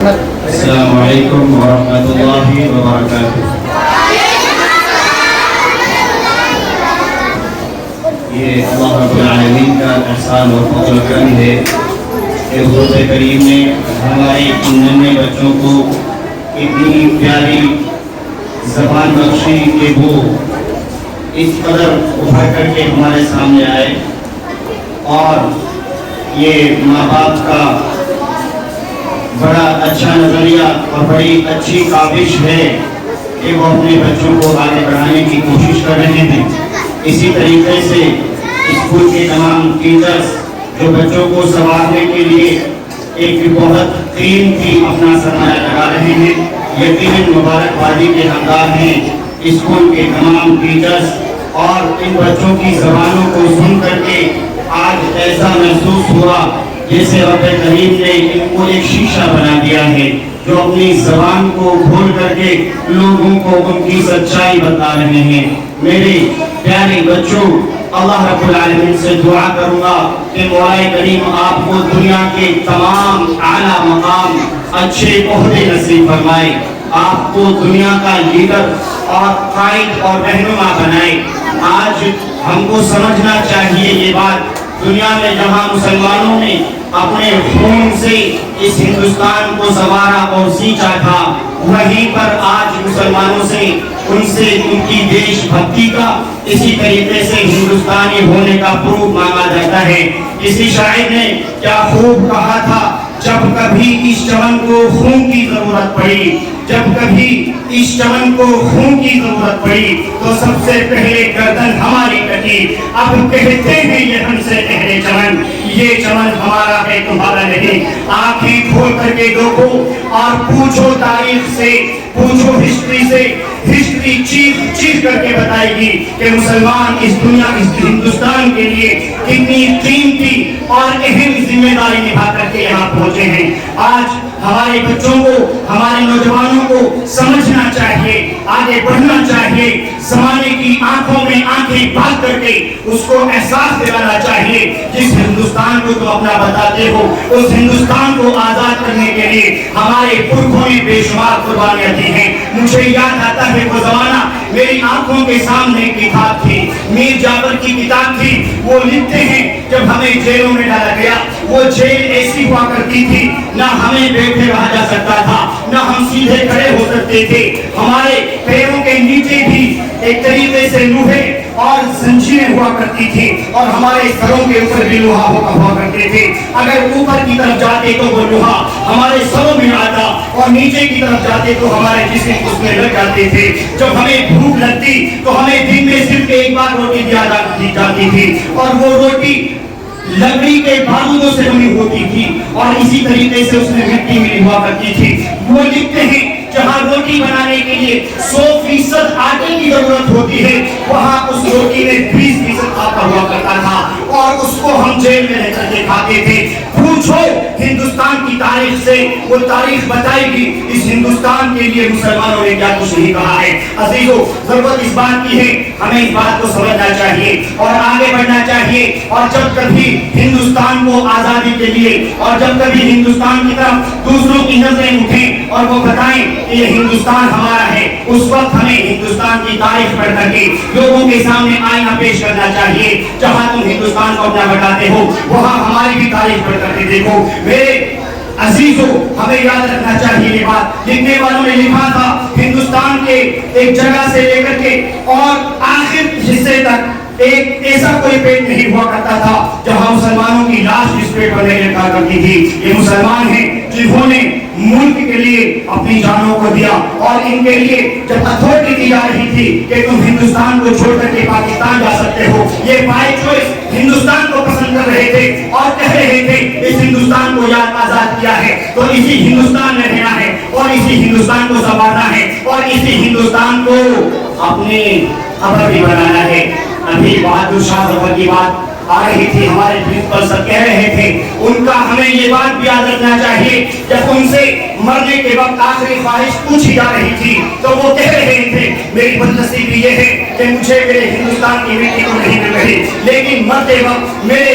السلام علیکم ورحمۃ اللہ وبرکاتہ۔ یہ اللہ رب العالمین کا احسان اور فضل و کرم ہے کہ حضور کریم نے ہمارے ننھے بچوں کو اتنی پیاری زبان بخشی کہ وہ اس قدر ابھر کر کے ہمارے سامنے آئے، اور یہ ماں باپ کا بڑا اچھا نظریہ اور بڑی اچھی کاوش ہے کہ وہ اپنے بچوں کو آگے بڑھانے کی کوشش کر رہے ہیں۔ اسی طریقے سے اسکول کے تمام ٹیچرز جو بچوں کو سنوارنے کے لیے ایک بہت قیمتی اپنا سرمایہ لگا رہے ہیں، یقیناً مبارکبادی کے حقدار ہیں اسکول کے تمام ٹیچرز۔ اور ان بچوں کی زبانوں کو سن کر کے آج ایسا محسوس ہوا جیسے رب کریم نے ان کو ایک شیشہ بنا دیا ہے جو اپنی زبان کو کھول کر کے لوگوں کو ان کی سچائی بتا رہے ہیں۔ میرے پیارے بچوں، اللہ رب العالمین سے دعا کروں گا کہ مولا کریم آپ کو دنیا کے تمام اعلیٰ مقام اچھے عہدے نصیب فرمائے، آپ کو دنیا کا لیڈر اور قائد اور رہنما بنائے۔ آج ہم کو سمجھنا چاہیے یہ بات، دنیا میں جہاں مسلمانوں نے اپنے خون سے اس ہندوستان کو سنوارا اور سینچا تھا، وہیں پر آج مسلمانوں سے ان کی دیش بھکتی کا، اسی طریقے سے ہندوستانی ہونے کا پروف مانگا جاتا ہے۔ کسی شاعر نے کیا خوب کہا تھا، جب کبھی اس چمن کو خون کی ضرورت پڑی، جب کبھی اس چمن کو خون کی ضرورت پڑی تو سب سے پہلے گردن ہماری کٹی۔ اب کہتے ہیں یہ ہم سے پہلے چمن، یہ چمن ہمارا ہے تمہارا نہیں۔ آنکھیں کھول کر کے دیکھو اور پوچھو تاریخ سے، پوچھو ہسٹری سے، ہسٹری چیخ چیخ کر کے بتائے گی کہ مسلمان اس دنیا، اس ہندوستان کے لیے کتنی قیمتی اور اہم ذمہ داری نبھا کر کے یہاں پہنچے ہیں۔ آج ہمارے بچوں کو، ہمارے نوجوانوں کو سمجھنا چاہیے، آگے بڑھنا چاہیے، زمانے کی آنکھوں میں آنکھیں ڈال کر کے اس کو احساس دلانا چاہیے جس ہندوستان کو تم اپنا بتاتے ہو، اس ہندوستان کو آزاد کرنے کے لیے ہمارے پرکھوں نے بے شمار قربانیاں دی ہیں۔ مجھے یاد آتا ہے وہ زمانہ، میری آنکھوں کے سامنے ایک کتاب تھی، میر جعفر کی کتاب تھی۔ وہ لکھتے ہیں جب ہمیں جیلوں میں ڈالا گیا، وہ جیل ایسی ہوا کرتی تھی نہ ہمیں بیٹھے رہا جا سکتا تھا، نہ ہم سیدھے کھڑے ہو سکتے تھے، ہمارے پیروں کے نیچے بھی ایک طریقے سے لوہے اور زنجیریں ہوا کرتی تھی، اور ہمارے سروں کے اوپر بھی لوہا ہوا کرتے تھے۔ اگر اوپر کی طرف جاتے تو وہ لوہا ہمارے سروں میں آتا، اور نیچے کی طرف جاتے تو ہمارے جسم اس میں لگ جاتے تھے۔ جب ہمیں بھوک لگتی تو ہمیں دن میں صرف ایک بار روٹی دی جاتی تھی، اور وہ روٹی لکڑی کے بارودوں سے بنی ہوتی تھی، اور اسی طریقے سے اس میں مٹی ملی ہوا کرتی تھی۔ وہ لکھتے ہیں جہاں روٹی بنانے کے لیے 100% آٹے کی ضرورت ہوتی ہے، وہاں اس روٹی میں 20% آٹا ہوا کرتا تھا، اور اس کو ہم جیل میں رہ کر کے کھاتے تھے۔ پوچھو ہندوستان کی تاریخ سے، وہ تاریخ بتائے گی اس ہندوستان کے لیے مسلمانوں نے کیا کچھ نہیں کہا ہے۔ عزیزو، ضرورت اس بات کی ہے، ہمیں اس بات کو سمجھنا چاہیے اور آگے بڑھنا چاہیے، اور جب کبھی ہندوستان کو آزادی کے لیے، اور جب کبھی ہندوستان کی طرف دوسروں کی نظریں اٹھیں اور وہ بتائیں کہ یہ ہندوستان ہمارا ہے، اس وقت ہمیں ہندوستان کی تاریخ پڑھ کر کے لوگوں کے سامنے آئینہ پیش کرنا چاہیے۔ جہاں تم ہندوستان کو اپنا بتاتے ہو، وہاں ہماری بھی تاریخ پڑھ کر کے دیکھو۔ میرے عزیزو، ہمیں یاد رکھنا چاہیے یہ بات، لکھنے والوں نے لکھا تھا ہندوستان کے ایک جگہ سے لے کر کے اور آخر حصے تک ایک ایسا کوئی پیٹ نہیں ہوا کرتا تھا جہاں مسلمانوں کی لاش اس پیٹ پر نہیں رکھا کرتی تھی۔ یہ مسلمان ہیں جنہوں نے ملک کے لیے اپنی جانوں کو دیا، اور ان کے لیے جب اتھارٹی دی جا رہی تھی کہ تم ہندوستان کو چھوڑ کر کے پاکستان جا سکتے ہو، یہ بائی چوائس ہندوستان کو پسند کر رہے تھے اور کہہ رہے تھے اس ہندوستان کو یاد آزاد کیا ہے تو اسی ہندوستان میں رہنا ہے، اور اسی ہندوستان کو سنوارنا ہے، اور اسی ہندوستان کو اپنے قبر بھی بنانا ہے۔ ابھی بہادر شاہ ظفر کی بات آ رہی تھی، ہمارے پرنسپل سر کہہ رہے تھے، ان کا ہمیں یہ بات بھی یاد رکھنا چاہیے، جب ان سے مرنے کے وقت آخری خواہش پوچھی جا رہی تھی تو وہ کہہ رہے تھے میری بدنصیبی یہ ہے کہ مجھے میرے ہندوستان کی مٹی کو نہیں مل رہی، لیکن مرتے وقت میرے